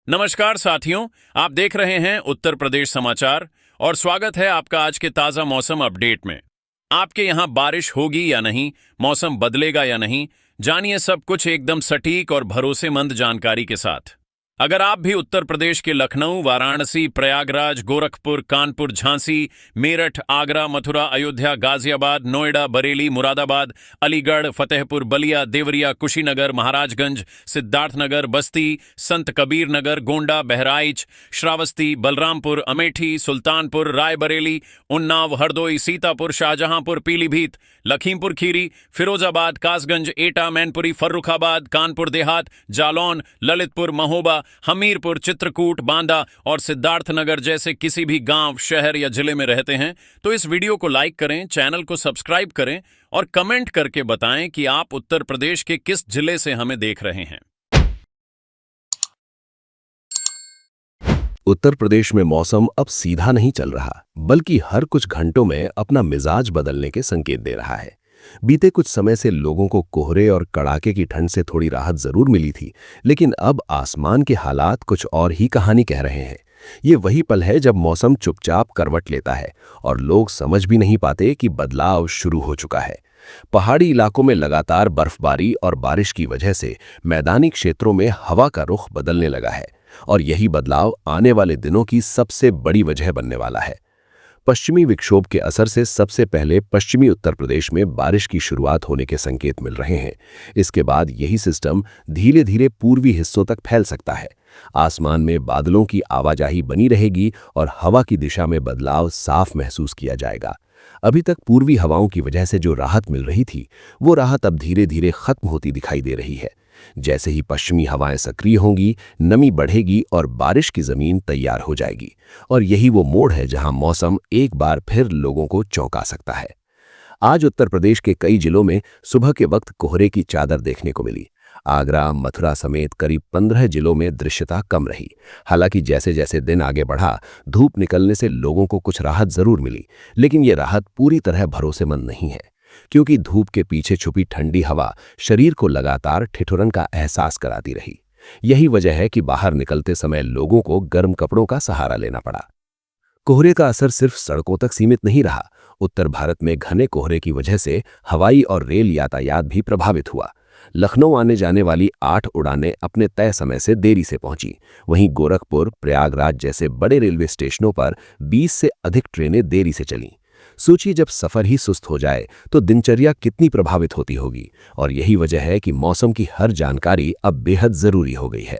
नमस्कार साथियों, आप देख रहे हैं उत्तर प्रदेश समाचार और स्वागत है आपका आज के ताजा मौसम अपडेट में। आपके यहाँ बारिश होगी या नहीं, मौसम बदलेगा या नहीं, जानिए सब कुछ एकदम सटीक और भरोसेमंद जानकारी के साथ। अगर आप भी उत्तर प्रदेश के लखनऊ, वाराणसी, प्रयागराज, गोरखपुर, कानपुर, झांसी, मेरठ, आगरा, मथुरा, अयोध्या, गाजियाबाद, नोएडा, बरेली, मुरादाबाद, अलीगढ़, फतेहपुर, बलिया, देवरिया, कुशीनगर, महाराजगंज, सिद्धार्थनगर, बस्ती, संत कबीर नगर, गोंडा, बहराइच, श्रावस्ती, बलरामपुर, अमेठी, सुल्तानपुर, रायबरेली, उन्नाव, हरदोई, सीतापुर, शाहजहांपुर, पीलीभीत, लखीमपुर खीरी, फिरोजाबाद, कासगंज, एटा, मैनपुरी, फर्रुखाबाद, कानपुर देहात, जालौन, ललितपुर, महोबा, हमीरपुर, चित्रकूट, बांदा और सिद्धार्थनगर जैसे किसी भी गांव, शहर या जिले में रहते हैं तो इस वीडियो को लाइक करें, चैनल को सब्सक्राइब करें और कमेंट करके बताएं कि आप उत्तर प्रदेश के किस जिले से हमें देख रहे हैं। उत्तर प्रदेश में मौसम अब सीधा नहीं चल रहा, बल्कि हर कुछ घंटों में अपना मिजाज बदलने के संकेत दे रहा है। बीते कुछ समय से लोगों को कोहरे और कड़ाके की ठंड से थोड़ी राहत जरूर मिली थी, लेकिन अब आसमान के हालात कुछ और ही कहानी कह रहे हैं। ये वही पल है जब मौसम चुपचाप करवट लेता है और लोग समझ भी नहीं पाते कि बदलाव शुरू हो चुका है। पहाड़ी इलाकों में लगातार बर्फबारी और बारिश की वजह से मैदानी क्षेत्रों में हवा का रुख बदलने लगा है और यही बदलाव आने वाले दिनों की सबसे बड़ी वजह बनने वाला है। पश्चिमी विक्षोभ के असर से सबसे पहले पश्चिमी उत्तर प्रदेश में बारिश की शुरुआत होने के संकेत मिल रहे हैं। इसके बाद यही सिस्टम धीरे धीरे पूर्वी हिस्सों तक फैल सकता है। आसमान में बादलों की आवाजाही बनी रहेगी और हवा की दिशा में बदलाव साफ महसूस किया जाएगा। अभी तक पूर्वी हवाओं की वजह से जो राहत मिल रही थी, वो राहत अब धीरे धीरे खत्म होती दिखाई दे रही है। जैसे ही पश्चिमी हवाएं सक्रिय होंगी, नमी बढ़ेगी और बारिश की जमीन तैयार हो जाएगी और यही वो मोड़ है जहां मौसम एक बार फिर लोगों को चौंका सकता है। आज उत्तर प्रदेश के कई जिलों में सुबह के वक्त कोहरे की चादर देखने को मिली। आगरा, मथुरा समेत करीब 15 जिलों में दृश्यता कम रही। हालांकि जैसे जैसे दिन आगे बढ़ा, धूप निकलने से लोगों को कुछ राहत जरूर मिली, लेकिन ये राहत पूरी तरह भरोसेमंद नहीं है, क्योंकि धूप के पीछे छुपी ठंडी हवा शरीर को लगातार ठिठुरन का एहसास कराती रही। यही वजह है कि बाहर निकलते समय लोगों को गर्म कपड़ों का सहारा लेना पड़ा। कोहरे का असर सिर्फ सड़कों तक सीमित नहीं रहा। उत्तर भारत में घने कोहरे की वजह से हवाई और रेल यातायात भी प्रभावित हुआ। लखनऊ आने जाने वाली 8 उड़ानें अपने तय समय से देरी से पहुंची। वहीं गोरखपुर, प्रयागराज जैसे बड़े रेलवे स्टेशनों पर 20 से अधिक ट्रेनें देरी से चलीं। सोचिए, जब सफर ही सुस्त हो जाए तो दिनचर्या कितनी प्रभावित होती होगी। और यही वजह है कि मौसम की हर जानकारी अब बेहद जरूरी हो गई है।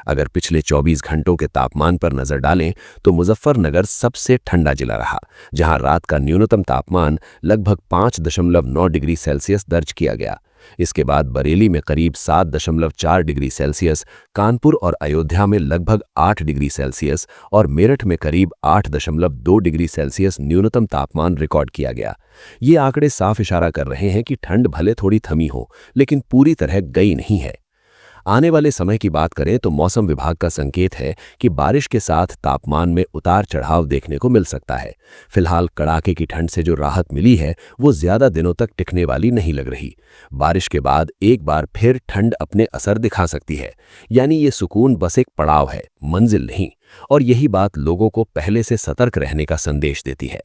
अगर पिछले 24 घंटों के तापमान पर नजर डालें तो मुजफ्फरनगर सबसे ठंडा जिला रहा, जहां रात का न्यूनतम तापमान लगभग 5.9 डिग्री सेल्सियस दर्ज किया गया। इसके बाद बरेली में करीब 7.4 डिग्री सेल्सियस, कानपुर और अयोध्या में लगभग 8 डिग्री सेल्सियस और मेरठ में करीब 8.2 डिग्री सेल्सियस न्यूनतम तापमान रिकॉर्ड किया गया। ये आंकड़े साफ इशारा कर रहे हैं कि ठंड भले थोड़ी थमी हो, लेकिन पूरी तरह गई नहीं है। आने वाले समय की बात करें तो मौसम विभाग का संकेत है कि बारिश के साथ तापमान में उतार चढ़ाव देखने को मिल सकता है। फिलहाल कड़ाके की ठंड से जो राहत मिली है, वो ज्यादा दिनों तक टिकने वाली नहीं लग रही। बारिश के बाद एक बार फिर ठंड अपने असर दिखा सकती है। यानी ये सुकून बस एक पड़ाव है, मंजिल नहीं। और यही बात लोगों को पहले से सतर्क रहने का संदेश देती है।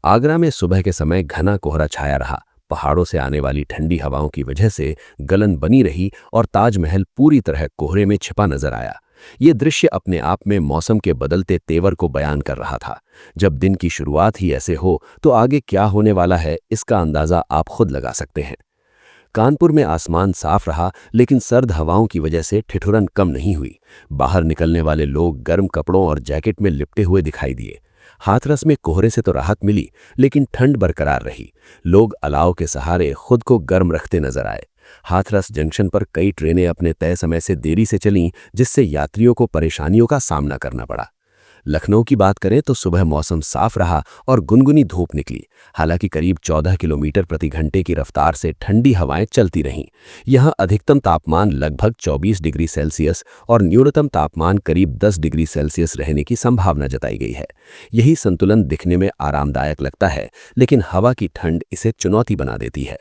आगरा में सुबह के समय घना कोहरा छाया रहा। पहाड़ों से आने वाली ठंडी हवाओं की वजह से गलन बनी रही और ताजमहल पूरी तरह कोहरे में छिपा नजर आया। ये दृश्य अपने आप में मौसम के बदलते तेवर को बयान कर रहा था। जब दिन की शुरुआत ही ऐसे हो तो आगे क्या होने वाला है, इसका अंदाजा आप खुद लगा सकते हैं। कानपुर में आसमान साफ रहा, लेकिन सर्द हवाओं की वजह से ठिठुरन कम नहीं हुई। बाहर निकलने वाले लोग गर्म कपड़ों और जैकेट में लिपटे हुए दिखाई दिए। हाथरस में कोहरे से तो राहत मिली, लेकिन ठंड बरकरार रही। लोग अलाव के सहारे खुद को गर्म रखते नजर आए। हाथरस जंक्शन पर कई ट्रेनें अपने तय समय से देरी से चलीं, जिससे यात्रियों को परेशानियों का सामना करना पड़ा। लखनऊ की बात करें तो सुबह मौसम साफ रहा और गुनगुनी धूप निकली। हालांकि करीब 14 किलोमीटर प्रति घंटे की रफ्तार से ठंडी हवाएं चलती रहीं। यहां अधिकतम तापमान लगभग 24 डिग्री सेल्सियस और न्यूनतम तापमान करीब 10 डिग्री सेल्सियस रहने की संभावना जताई गई है। यही संतुलन दिखने में आरामदायक लगता है, लेकिन हवा की ठंड इसे चुनौती बना देती है।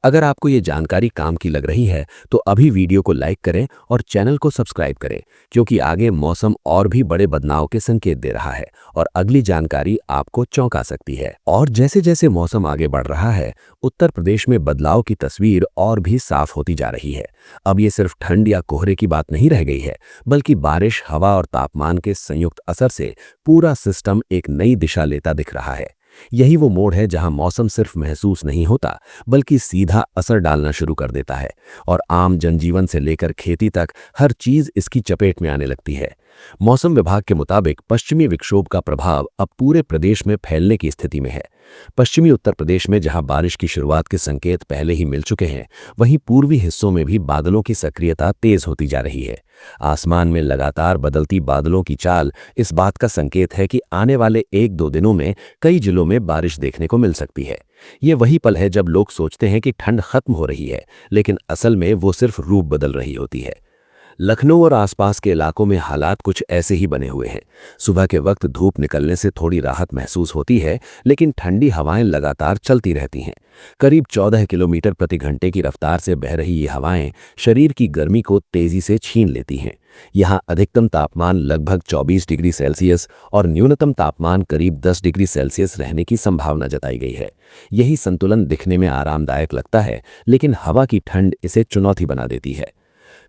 अगर आपको ये जानकारी काम की लग रही है तो अभी वीडियो को लाइक करें और चैनल को सब्सक्राइब करें, क्योंकि आगे मौसम और भी बड़े बदलाव के संकेत दे रहा है और अगली जानकारी आपको चौंका सकती है। और जैसे जैसे मौसम आगे बढ़ रहा है, उत्तर प्रदेश में बदलाव की तस्वीर और भी साफ होती जा रही है। अब ये सिर्फ ठंड या कोहरे की बात नहीं रह गई है, बल्कि बारिश, हवा और तापमान के संयुक्त असर से पूरा सिस्टम एक नई दिशा लेता दिख रहा है। यही वो मोड़ है जहां मौसम सिर्फ महसूस नहीं होता, बल्कि सीधा असर डालना शुरू कर देता है और आम जनजीवन से लेकर खेती तक हर चीज इसकी चपेट में आने लगती है। मौसम विभाग के मुताबिक पश्चिमी विक्षोभ का प्रभाव अब पूरे प्रदेश में फैलने की स्थिति में है। पश्चिमी उत्तर प्रदेश में जहां बारिश की शुरुआत के संकेत पहले ही मिल चुके हैं, वहीं पूर्वी हिस्सों में भी बादलों की सक्रियता तेज होती जा रही है। आसमान में लगातार बदलती बादलों की चाल इस बात का संकेत है कि आने वाले 1-2 दिनों में कई जिलों में बारिश देखने को मिल सकती है। ये वही पल है जब लोग सोचते हैं कि ठंड खत्म हो रही है, लेकिन असल में वो सिर्फ रूप बदल रही होती है। लखनऊ और आसपास के इलाकों में हालात कुछ ऐसे ही बने हुए हैं। सुबह के वक्त धूप निकलने से थोड़ी राहत महसूस होती है, लेकिन ठंडी हवाएं लगातार चलती रहती हैं। करीब 14 किलोमीटर प्रति घंटे की रफ्तार से बह रही ये हवाएं शरीर की गर्मी को तेजी से छीन लेती हैं। यहाँ अधिकतम तापमान लगभग 24 डिग्री सेल्सियस और न्यूनतम तापमान करीब 10 डिग्री सेल्सियस रहने की संभावना जताई गई है। यही संतुलन दिखने में आरामदायक लगता है, लेकिन हवा की ठंड इसे चुनौती बना देती है।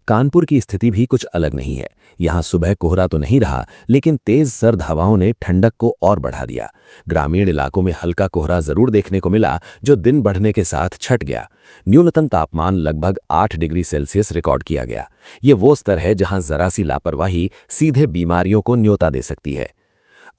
कानपुर की स्थिति भी कुछ अलग नहीं है। यहाँ सुबह कोहरा तो नहीं रहा, लेकिन तेज सर्द हवाओं ने ठंडक को और बढ़ा दिया। ग्रामीण इलाकों में हल्का कोहरा जरूर देखने को मिला, जो दिन बढ़ने के साथ छट गया। न्यूनतम तापमान लगभग 8 डिग्री सेल्सियस रिकॉर्ड किया गया। ये वो स्तर है जहां जरा सी लापरवाही सीधे बीमारियों को न्योता दे सकती है।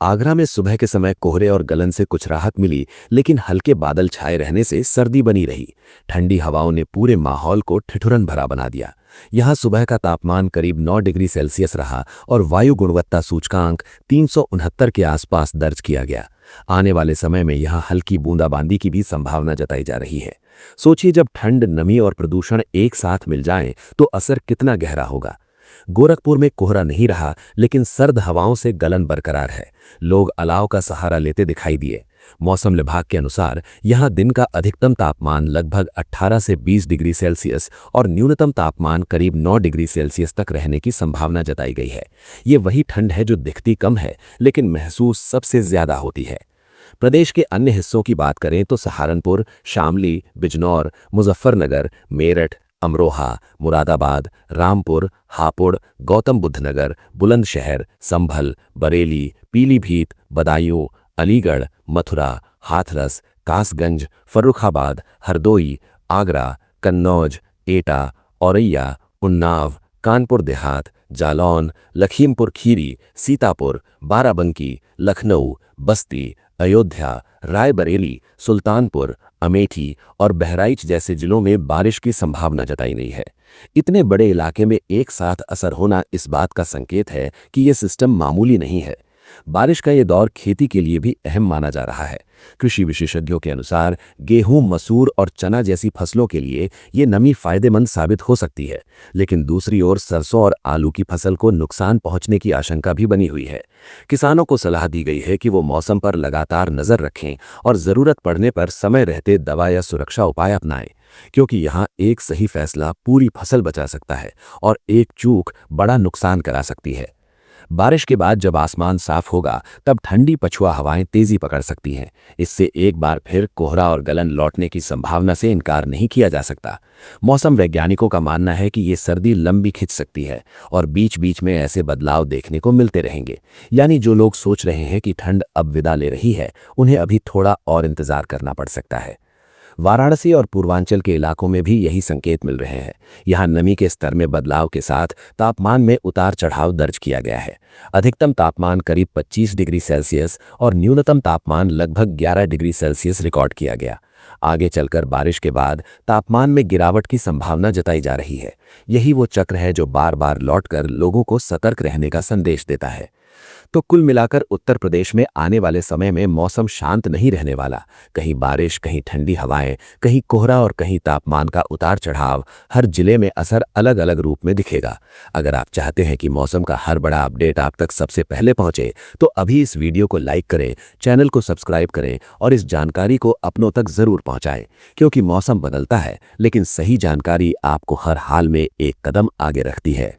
आगरा में सुबह के समय कोहरे और गलन से कुछ राहत मिली, लेकिन हल्के बादल छाए रहने से सर्दी बनी रही। ठंडी हवाओं ने पूरे माहौल को ठिठुरन भरा बना दिया। यहाँ सुबह का तापमान करीब 9 डिग्री सेल्सियस रहा और वायु गुणवत्ता सूचकांक 369 के आसपास दर्ज किया गया। आने वाले समय में यहाँ हल्की बूंदाबांदी की भी संभावना जताई जा रही है। सोचिए, जब ठंड, नमी और प्रदूषण एक साथ मिल जाएं तो असर कितना गहरा होगा। गोरखपुर में कोहरा नहीं रहा, लेकिन सर्द हवाओं से गलन बरकरार है। लोग अलाव का सहारा लेते दिखाई दिए। मौसम विभाग के अनुसार यहां दिन का अधिकतम तापमान लगभग 18 से 20 डिग्री सेल्सियस और न्यूनतम तापमान करीब 9 डिग्री सेल्सियस तक रहने की संभावना जताई गई है। ये वही ठंड है जो दिखती कम है, लेकिन महसूस सबसे ज्यादा होती है। प्रदेश के अन्य हिस्सों की बात करें तो सहारनपुर, शामली, बिजनौर, मुजफ्फरनगर, मेरठ, अमरोहा, मुरादाबाद, रामपुर, हापुड़, गौतम बुद्ध नगर, बुलंदशहर, संभल, बरेली, पीलीभीत, बदायूं, अलीगढ़, मथुरा, हाथरस, कासगंज, फर्रुखाबाद, हरदोई, आगरा, कन्नौज, एटा, औरैया, उन्नाव, कानपुर देहात, जालौन, लखीमपुर खीरी, सीतापुर, बाराबंकी, लखनऊ, बस्ती, अयोध्या, रायबरेली, सुल्तानपुर, अमेठी और बहराइच जैसे जिलों में बारिश की संभावना जताई गई है। इतने बड़े इलाके में एक साथ असर होना इस बात का संकेत है कि यह सिस्टम मामूली नहीं है। बारिश का ये दौर खेती के लिए भी अहम माना जा रहा है। कृषि विशेषज्ञों के अनुसार गेहूं, मसूर और चना जैसी फसलों के लिए ये नमी फायदेमंद साबित हो सकती है, लेकिन दूसरी ओर सरसों और आलू की फसल को नुकसान पहुंचने की आशंका भी बनी हुई है। किसानों को सलाह दी गई है कि वो मौसम पर लगातार नजर रखें और जरूरत पड़ने पर समय रहते दवा या सुरक्षा उपाय अपनाएं, क्योंकि यहाँ एक सही फैसला पूरी फसल बचा सकता है और एक चूक बड़ा नुकसान करा सकती है। बारिश के बाद जब आसमान साफ होगा, तब ठंडी पछुआ हवाएं तेजी पकड़ सकती हैं। इससे एक बार फिर कोहरा और गलन लौटने की संभावना से इनकार नहीं किया जा सकता। मौसम वैज्ञानिकों का मानना है कि ये सर्दी लंबी खिंच सकती है और बीच बीच में ऐसे बदलाव देखने को मिलते रहेंगे। यानी जो लोग सोच रहे हैं कि ठंड अब विदा ले रही है, उन्हें अभी थोड़ा और इंतजार करना पड़ सकता है। वाराणसी और पूर्वांचल के इलाकों में भी यही संकेत मिल रहे हैं। यहाँ नमी के स्तर में बदलाव के साथ तापमान में उतार चढ़ाव दर्ज किया गया है। अधिकतम तापमान करीब 25 डिग्री सेल्सियस और न्यूनतम तापमान लगभग 11 डिग्री सेल्सियस रिकॉर्ड किया गया। आगे चलकर बारिश के बाद तापमान में गिरावट की संभावना जताई जा रही है। यही वो चक्र है जो बार बार लौटकर लोगों को सतर्क रहने का संदेश देता है। तो कुल मिलाकर उत्तर प्रदेश में आने वाले समय में मौसम शांत नहीं रहने वाला। कहीं बारिश, कहीं ठंडी हवाएं, कहीं कोहरा और कहीं तापमान का उतार चढ़ाव। हर जिले में असर अलग अलग रूप में दिखेगा। अगर आप चाहते हैं कि मौसम का हर बड़ा अपडेट आप तक सबसे पहले पहुंचे तो अभी इस वीडियो को लाइक करें, चैनल को सब्सक्राइब करें और इस जानकारी को अपनों तक जरूर पहुंचाएं, क्योंकि मौसम बदलता है लेकिन सही जानकारी आपको हर हाल में एक कदम आगे रखती है।